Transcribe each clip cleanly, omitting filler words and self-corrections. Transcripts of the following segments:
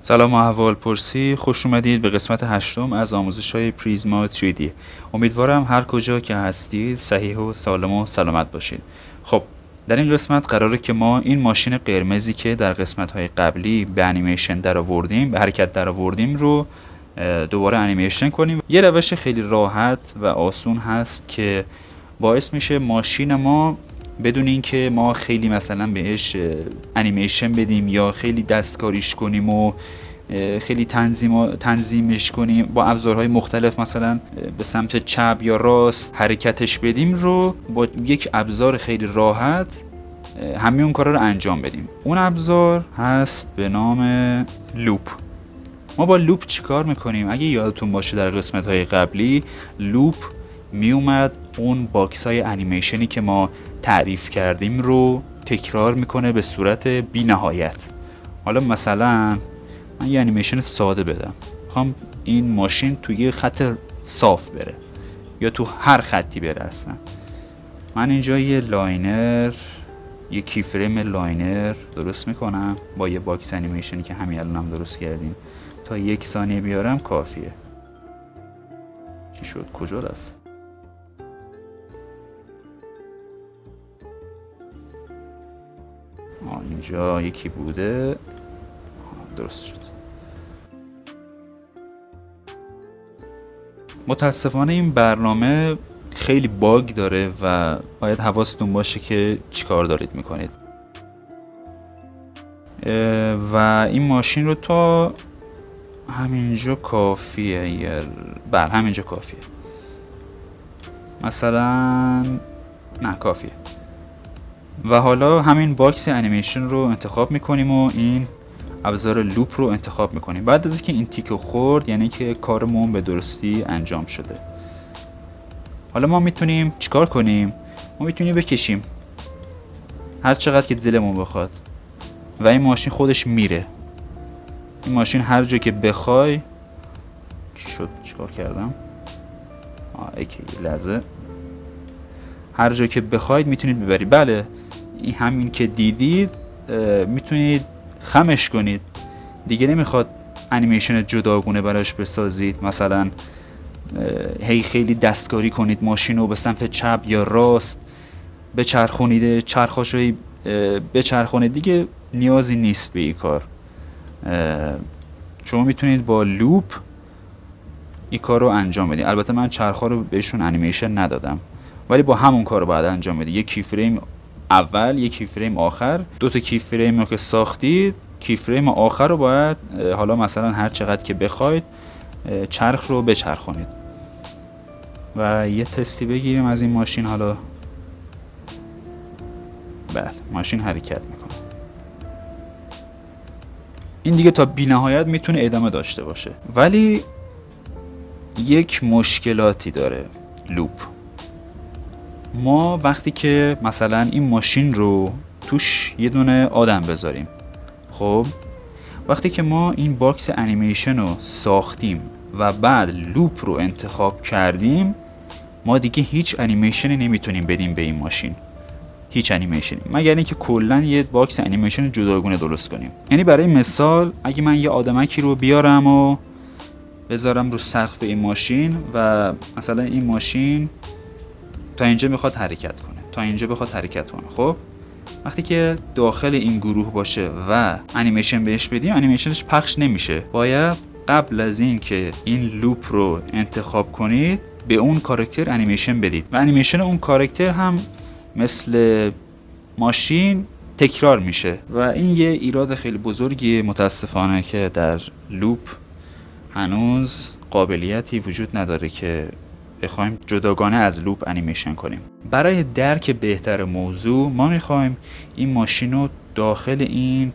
سلام و احوال پرسی، خوش اومدید به قسمت هشتم از آموزش‌های پریزما 3D. امیدوارم هر کجا که هستید صحیح و سالم و سلامت باشید. خب در این قسمت قراره که ما این ماشین قرمزی که در قسمت‌های قبلی به انیمیشن درآوردیم، به حرکت درآوردیم رو دوباره انیمیشن کنیم. یه روش خیلی راحت و آسون هست که باعث میشه ماشین ما بدون اینکه ما خیلی مثلا بهش انیمیشن بدیم یا خیلی دستکاریش کنیم و خیلی تنظیمش کنیم با ابزارهای مختلف، مثلا به سمت چپ یا راست حرکتش بدیم، رو با یک ابزار خیلی راحت همه اون کارا رو انجام بدیم. اون ابزار هست به نام لوپ. ما با لوپ چیکار میکنیم؟ اگه یادتون باشه در قسمت های قبلی لوپ میومد اون باکس های انیمیشنی که ما تعریف کردیم رو تکرار میکنه به صورت بی نهایت. حالا مثلا من یه انیمیشن ساده بدم، میخوام این ماشین توی خط صاف بره یا تو هر خطی بره. اصلا من اینجا یه لاینر، یه کی فریم لاینر درست میکنم با یه باکس انیمیشنی که همین الان هم درست کردیم. تا 1 ثانیه بیارم کافیه. چی شد؟ کجا رفت؟ اینجا یکی بوده. درست شد. متاسفانه این برنامه خیلی باگ داره و باید حواستون باشه که چیکار دارید میکنید. و این ماشین رو تا همینجا کافیه. همینجا کافیه. مثلا نه کافیه. و حالا همین باکس انیمیشن رو انتخاب میکنیم و این ابزار لوپ رو انتخاب میکنیم. بعد از اینکه این تیکو خورد یعنی که کارمون به درستی انجام شده. حالا ما میتونیم چیکار کنیم؟ ما میتونیم بکشیم هر چقدر که دلمون بخواد و این ماشین خودش میره. این ماشین هر جا که بخوای. چی شد؟ چیکار کردم؟ لحظه. هر جا که بخواید میتونید ببرید. بله، این همین که دیدید میتونید خمش کنید. دیگه نمیخواد انیمیشن جداگونه براش بسازید، مثلا هی خیلی دستکاری کنید ماشین رو به سمت چپ یا راست بچرخونید، چرخاشو بچرخونید. دیگه نیازی نیست به این کار. شما میتونید با لوپ این کار رو انجام بدید. البته من چرخا رو بهشون انیمیشن ندادم، ولی با همون کار رو باید انجام بدید. یک کی فریم اول، یک کی فریم آخر. 2 تا کی فریم رو که ساختید، کی فریم آخر رو باید حالا مثلا هر چقدر که بخواید چرخ رو بچرخونید. و یه تستی بگیریم از این ماشین. حالا بله، ماشین حرکت میکنه. این دیگه تا بی نهایت میتونه ادامه داشته باشه، ولی یک مشکلاتی داره لوپ. ما وقتی که مثلا این ماشین رو توش یه دونه آدم بذاریم، خب وقتی که ما این باکس انیمیشن رو ساختیم و بعد لوپ رو انتخاب کردیم، ما دیگه هیچ انیمیشنی نمیتونیم بدیم به این ماشین. هیچ انیمیشنی، مگر اینکه کلا یه باکس انیمیشن جداگونه درست کنیم. یعنی برای مثال اگه من یه آدمکی رو بیارم و بذارم رو سقف این ماشین و مثلا این ماشین تا اینجا میخواد حرکت کنه، تا اینجا بخواد حرکت کنه، خب وقتی که داخل این گروه باشه و انیمیشن بهش بدیم، انیمیشنش پخش نمیشه. باید قبل از این که این لوپ رو انتخاب کنید به اون کاراکتر انیمیشن بدید و انیمیشن اون کاراکتر هم مثل ماشین تکرار میشه. و این یه ایراد خیلی بزرگی متاسفانه که در لوپ هنوز قابلیتی وجود نداره که بخوایم جداگانه از لوپ انیمیشن کنیم. برای درک بهتر موضوع ما میخوایم این ماشین رو داخل این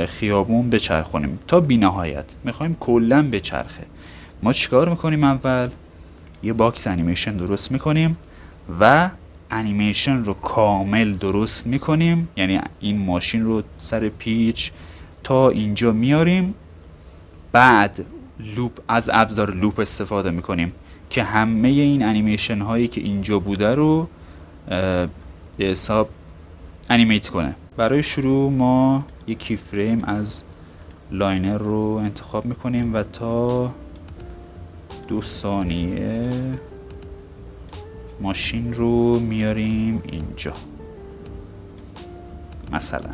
خیابون بچرخونیم تا بی نهایت. میخوایم کلن بچرخه. ما چیکار میکنیم؟ اول یه باکس انیمیشن درست میکنیم و انیمیشن رو کامل درست میکنیم. یعنی این ماشین رو سر پیچ تا اینجا میاریم. بعد لوپ، از ابزار لوپ استفاده میکنیم که همه این انیمیشن هایی که اینجا بوده رو به حساب انیمیت کنه. برای شروع ما یک کی فریم از لاینر رو انتخاب میکنیم و تا 2 ثانیه ماشین رو میاریم اینجا مثلا.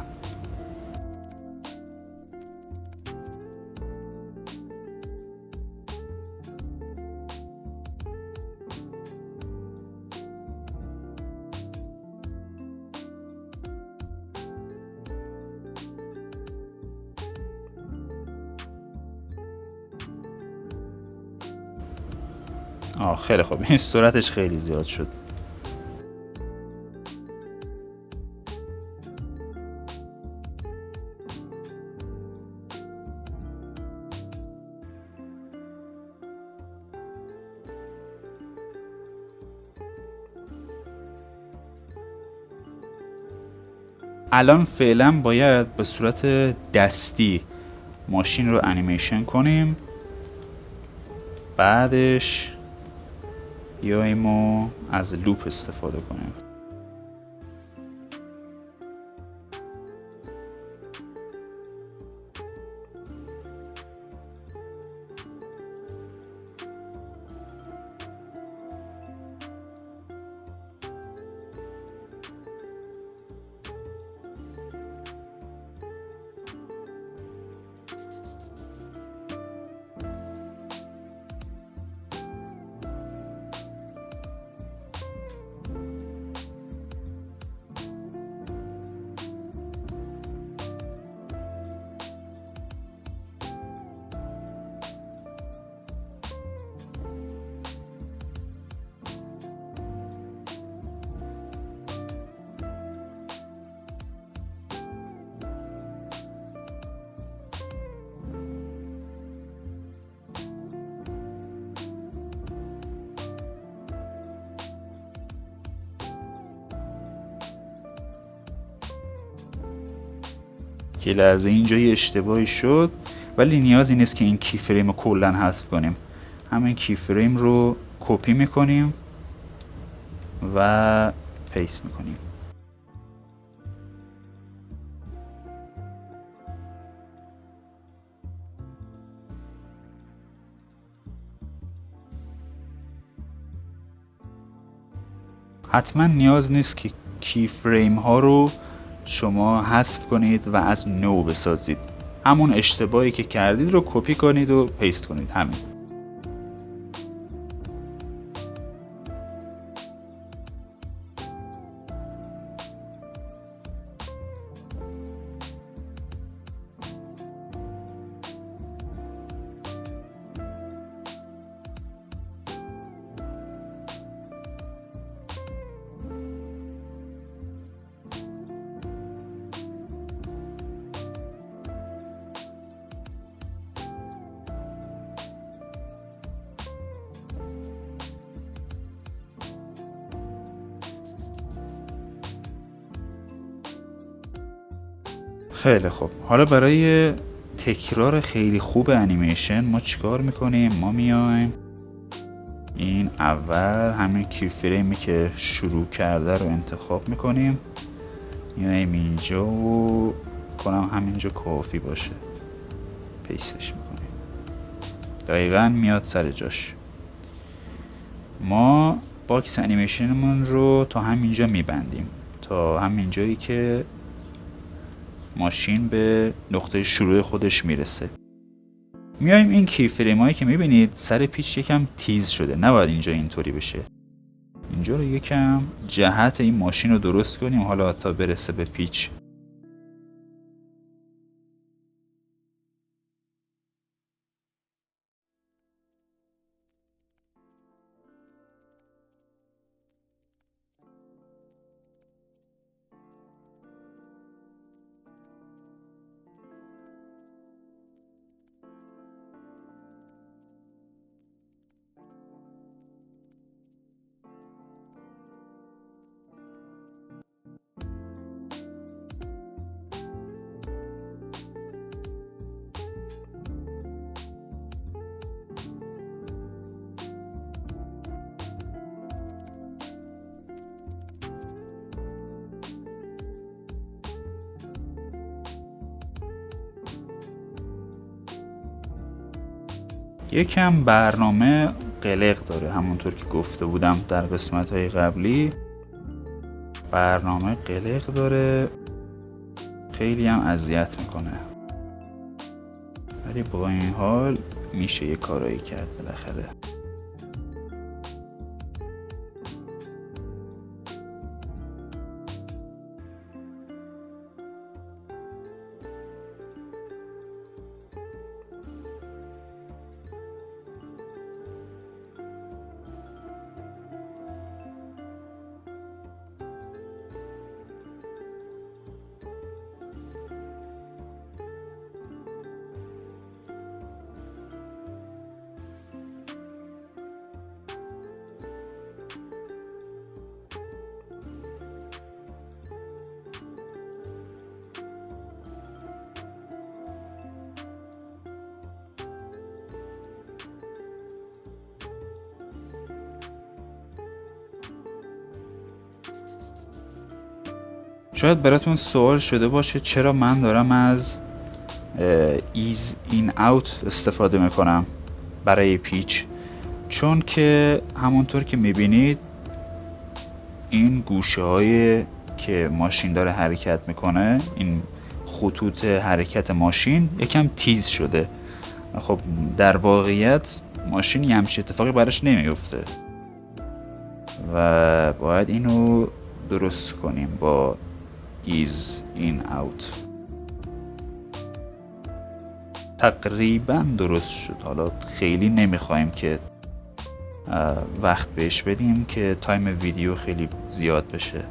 خیلی خوب، این سرعتش خیلی زیاد شد. الان فعلا باید به صورت دستی ماشین رو انیمیشن کنیم، بعدش بیاییم و از لوپ استفاده کنیم. که لحظه اینجا یه اشتباهی شد، ولی نیازی نیست که این کی فریم رو کلا حذف کنیم. همین کی فریم رو کپی میکنیم و پیست میکنیم. حتما نیاز نیست که کی فریم ها رو شما حذف کنید و از نو بسازید. همون اشتباهی که کردید رو کپی کنید و پیست کنید، همین. خیلی خوب، حالا برای تکرار خیلی خوب انیمیشن ما چیکار میکنیم؟ ما میایم این اول همین کی فریمی که شروع کرده رو انتخاب میکنیم، میایم اینجا و کنم همینجا کافی باشه، پیستش میکنیم، دقیقا میاد سر جاش. ما باکس انیمیشنمون رو تا همینجا میبندیم، تا همین جایی که ماشین به نقطه شروع خودش میرسه. میایم این کی فریم هایی که میبینید سر پیچ یکم تیز شده، نباید اینجا اینطوری بشه. اینجا رو یکم جهت این ماشین رو درست کنیم، حالا تا برسه به پیچ. یکم برنامه قلق داره، همونطور که گفته بودم در قسمت‌های قبلی. برنامه قلق داره، خیلی هم اذیت میکنه، ولی با این حال میشه یه کارایی کرد بالاخره. شاید براتون سوال شده باشه چرا من دارم از ایز این اوت استفاده میکنم برای پیچ. چون که همونطور که میبینید این گوشه های که ماشین داره حرکت میکنه، این خطوط حرکت ماشین یکم تیز شده. خب در واقعیت ماشین یه همچین اتفاقی براش نمیفته و باید اینو درست کنیم با ایز این اوت. تقریبا درست شد. حالا خیلی نمیخوایم که وقت بهش بدیم که تایم ویدیو خیلی زیاد بشه.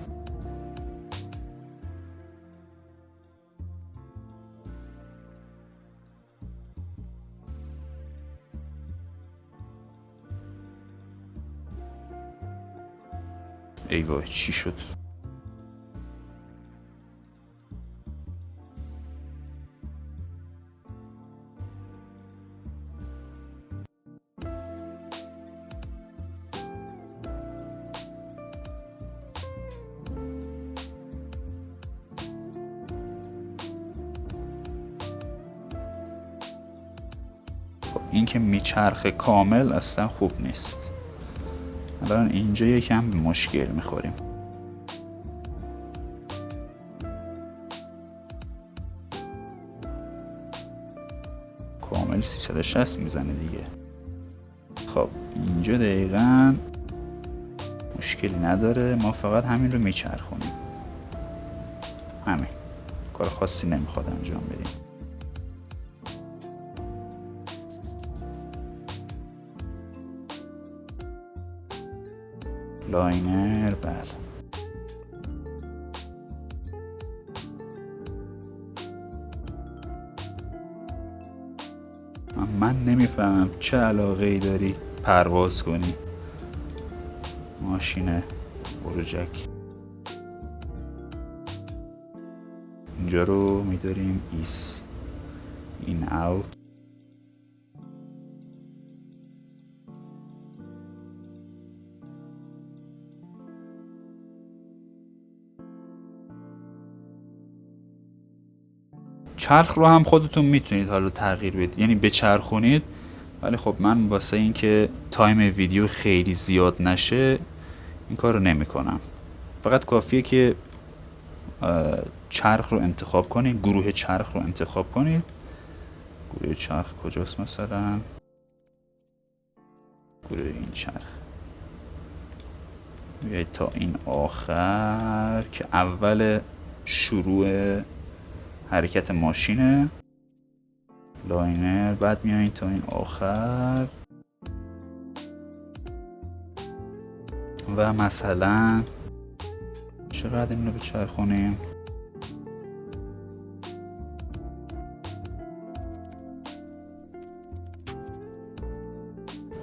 ای وای چی شد؟ این که میچرخه کامل اصلا خوب نیست. الان اینجا یکم مشکل میخوریم. کامل 360 میزنه دیگه. خب اینجا دقیقاً مشکلی نداره، ما فقط همین رو میچرخونیم. همین، کار خاصی نمیخواد انجام بدیم. لاینر، بله. من نمیفهمم چه علاقه ای داری پرواز کنی ماشین بروجک. اینجا رو میداریم ایس این اوت. چرخ رو هم خودتون میتونید حالا تغییر بدید، یعنی بچرخونید، ولی خب من واسه این که تایم ویدیو خیلی زیاد نشه این کار رو نمی کنم. فقط کافیه که چرخ رو انتخاب کنید، گروه چرخ رو انتخاب کنید. گروه چرخ کجاست؟ مثلا گروه این چرخ، بیایید تا این آخر که اول شروع حرکت ماشینه، لاینر، بعد میایید تا این آخر و مثلا چقدر این رو بچرخونیم؟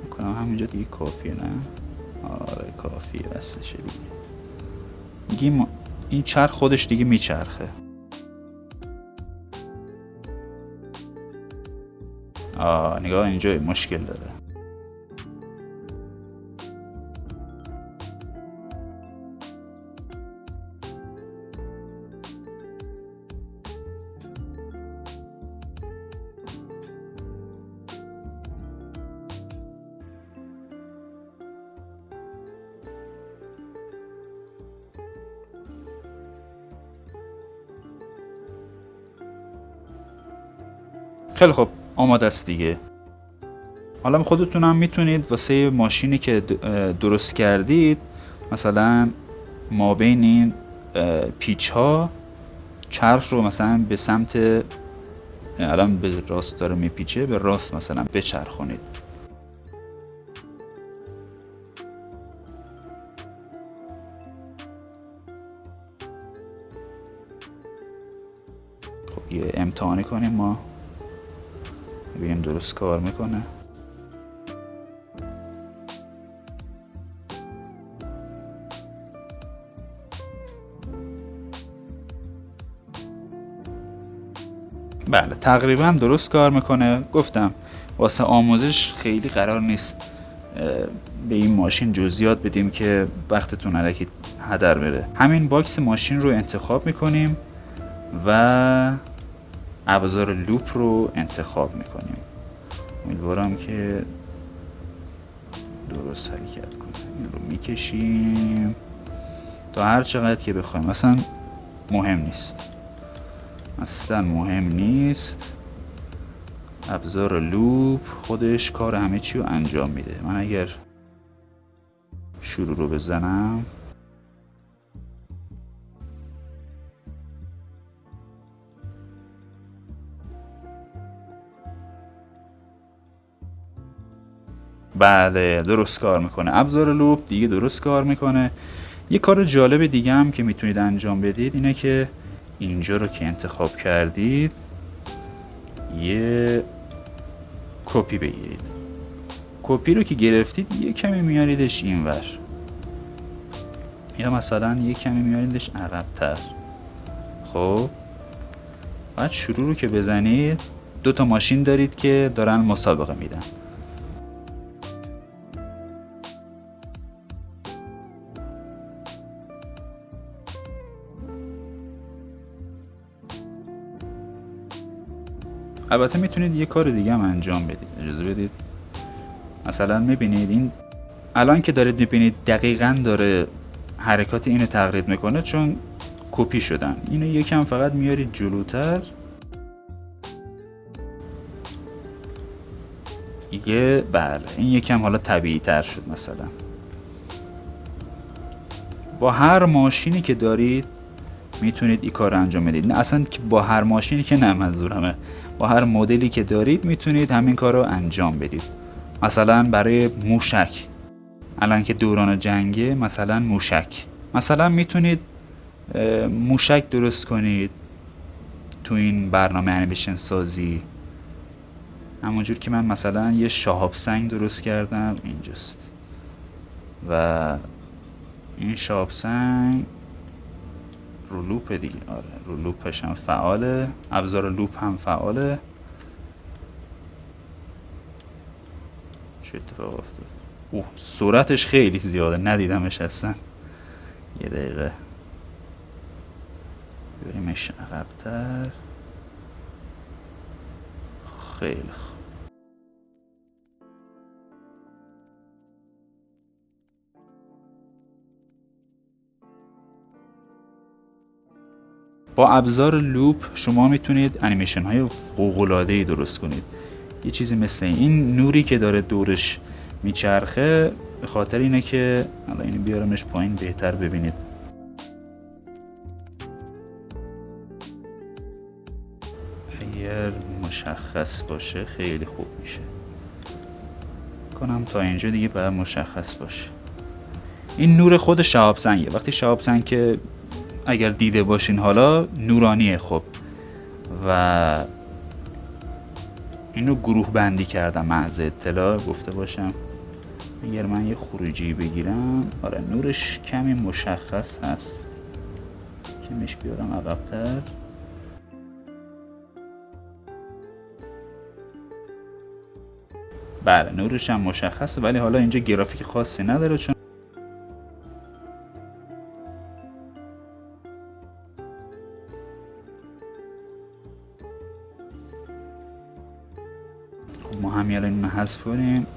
میکنم همینجا دیگه کافیه، نه؟ آره کافیه، بستشه دیگه. این چرخ خودش دیگه میچرخه. نگاه اینجا مشکل داره. خیلی خب، آماده است دیگه. حالا خودتون هم میتونید واسه ماشینی که درست کردید مثلا ما بین این پیچ ها چرخ رو مثلا به سمت، الان به راست داره میپیچه، به راست مثلا بچرخونید. خب یه امتحانی کنیم ما، ببینیم درست کار میکنه. بله تقریبا درست کار میکنه. گفتم واسه آموزش خیلی قرار نیست به این ماشین جزئیات بدیم که وقتتون الکی هدر بره. همین باکس ماشین رو انتخاب میکنیم و ابزار لوپ رو انتخاب میکنیم. امیدوارم که درست حرکت کنه. این رو میکشیم تا هر چقدر که بخوایم، اصلا مهم نیست، اصلا مهم نیست. ابزار لوپ خودش کار همه چی رو انجام میده. من اگر شروع رو بزنم بله درست کار میکنه. ابزار لوپ دیگه درست کار میکنه. یه کار جالب دیگه هم که میتونید انجام بدید اینه که اینجا رو که انتخاب کردید یه کپی بگیرید. کپی رو که گرفتید یه کمی میاریدش اینور، یا مثلا یه کمی میاریدش عقب‌تر. خب بعد شروع رو که بزنید، 2 تا ماشین دارید که دارن مسابقه میدن. البته میتونید یه کار دیگه هم انجام بدید. اجازه بدید مثلا میبینید این الان که دارید میبینید دقیقاً داره حرکات اینو تقلید میکنه چون کپی شدن. اینو یکم فقط میارید جلوتر، دیگه بله این یکم حالا طبیعی تر شد. مثلا با هر ماشینی که دارید میتونید این کار رو انجام بدید. نه اصلا که با هر ماشینی که نه، منظورمه با هر مدلی که دارید میتونید همین کار رو انجام بدید. مثلا برای موشک، الان که دوران جنگه، مثلا موشک، مثلا میتونید موشک درست کنید تو این برنامه انیمیشن سازی. همونجور که من مثلا یه شهاب سنگ درست کردم اینجاست و این شهاب سنگ رو لوپ دیگه. آره رو لوپش هم فعاله، ابزار لوپ هم فعاله. چه اتفاق افتاد؟ اوه سرعتش خیلی زیاده، ندیدمش اصلا. یه دقیقه بریمش عقب‌تر. خیلی خوب. با ابزار لوپ شما میتونید انیمیشن های فوق‌العاده‌ای درست کنید. یه چیزی مثل این نوری که داره دورش میچرخه، به خاطر اینه که حالا اینو بیارمش پایین بهتر ببینید. اگر مشخص باشه خیلی خوب میشه. کنم تا اینجا دیگه باید مشخص باشه. این نور خود شهاب سنگه. وقتی شهاب سنگ که اگر دیده باشین حالا نورانیه. خب و اینو گروه بندی کردم محض اطلاع گفته باشم. اگر من یه خروجی بگیرم، آره نورش کمی مشخص هست، کمش بیارم عقب‌تر. بله نورش هم مشخصه، ولی حالا اینجا گرافیک خاصی نداره چون ما هم یه اینو حذف کنیم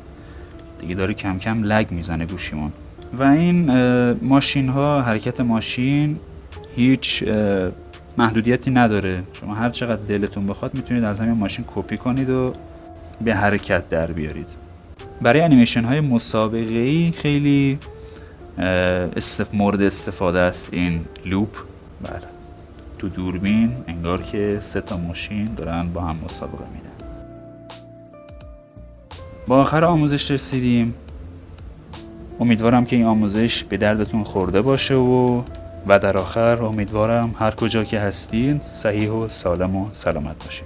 دیگه. داره کم کم لگ میزنه گوشیمون. و این ماشین ها، حرکت ماشین هیچ محدودیتی نداره، شما هر چقدر دلتون بخواد میتونید از همین ماشین کپی کنید و به حرکت در بیارید. برای انیمیشن های مسابقه‌ای خیلی مورد استفاده است این لوپ. بله، تو دوربین انگار که 3 تا ماشین دارن با هم مسابقه میدن. با آخر آموزش رسیدیم. امیدوارم که این آموزش به دردتون خورده باشه و در آخر امیدوارم هر کجا که هستید صحیح و سالم و سلامت باشید.